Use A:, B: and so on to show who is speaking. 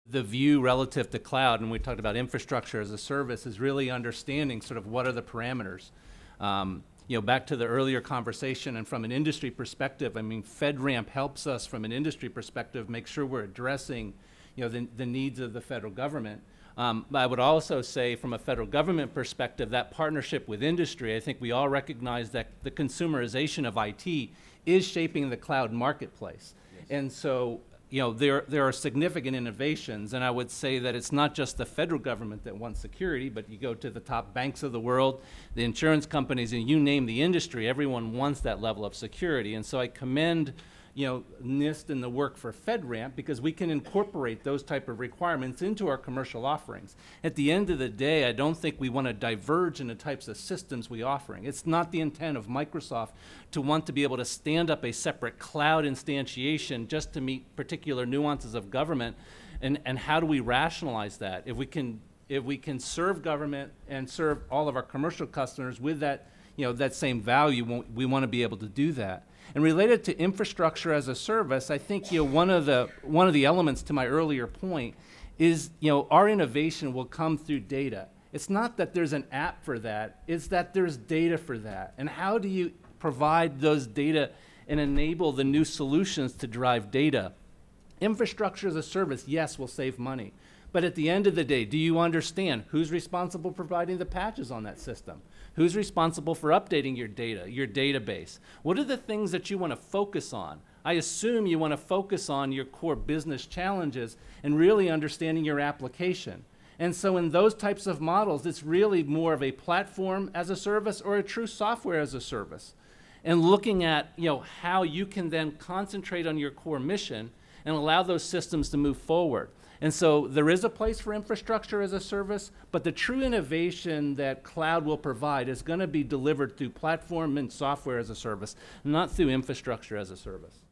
A: The view relative to cloud, and we talked about infrastructure as a service, is really understanding sort of what are the parameters. Back to the earlier conversation, and from an industry perspective, I mean, FedRAMP helps us from an industry perspective make sure we're addressing, the needs of the federal government. I would also say from a federal government perspective, that partnership with industry, I think we all recognize that the consumerization of IT is shaping the cloud marketplace. Yes. And so, there are significant innovations, and I would say that it's not just the federal government that wants security, but you go to the top banks of the world, the insurance companies, and you name the industry, everyone wants that level of security. And so I commend NIST and the work for FedRAMP, because we can incorporate those type of requirements into our commercial offerings. At the end of the day, I don't think we want to diverge in the types of systems we're offering. It's not the intent of Microsoft to want to be able to stand up a separate cloud instantiation just to meet particular nuances of government. And how do we rationalize that? If we can serve government and serve all of our commercial customers with that, that same value, we want to be able to do that. And related to infrastructure as a service, I think one of the elements to my earlier point is our innovation will come through data. It's not that there's an app for that; it's that there's data for that. And how do you provide those data and enable the new solutions to drive data? Infrastructure as a service, yes, will save money. But at the end of the day, do you understand who's responsible for providing the patches on that system? Who's responsible for updating your data, your database? What are the things that you want to focus on? I assume you want to focus on your core business challenges and really understanding your application. And so in those types of models, it's really more of a platform as a service or a true software as a service. And looking at how you can then concentrate on your core mission and allow those systems to move forward. And so there is a place for infrastructure as a service, but the true innovation that cloud will provide is going to be delivered through platform and software as a service, not through infrastructure as a service.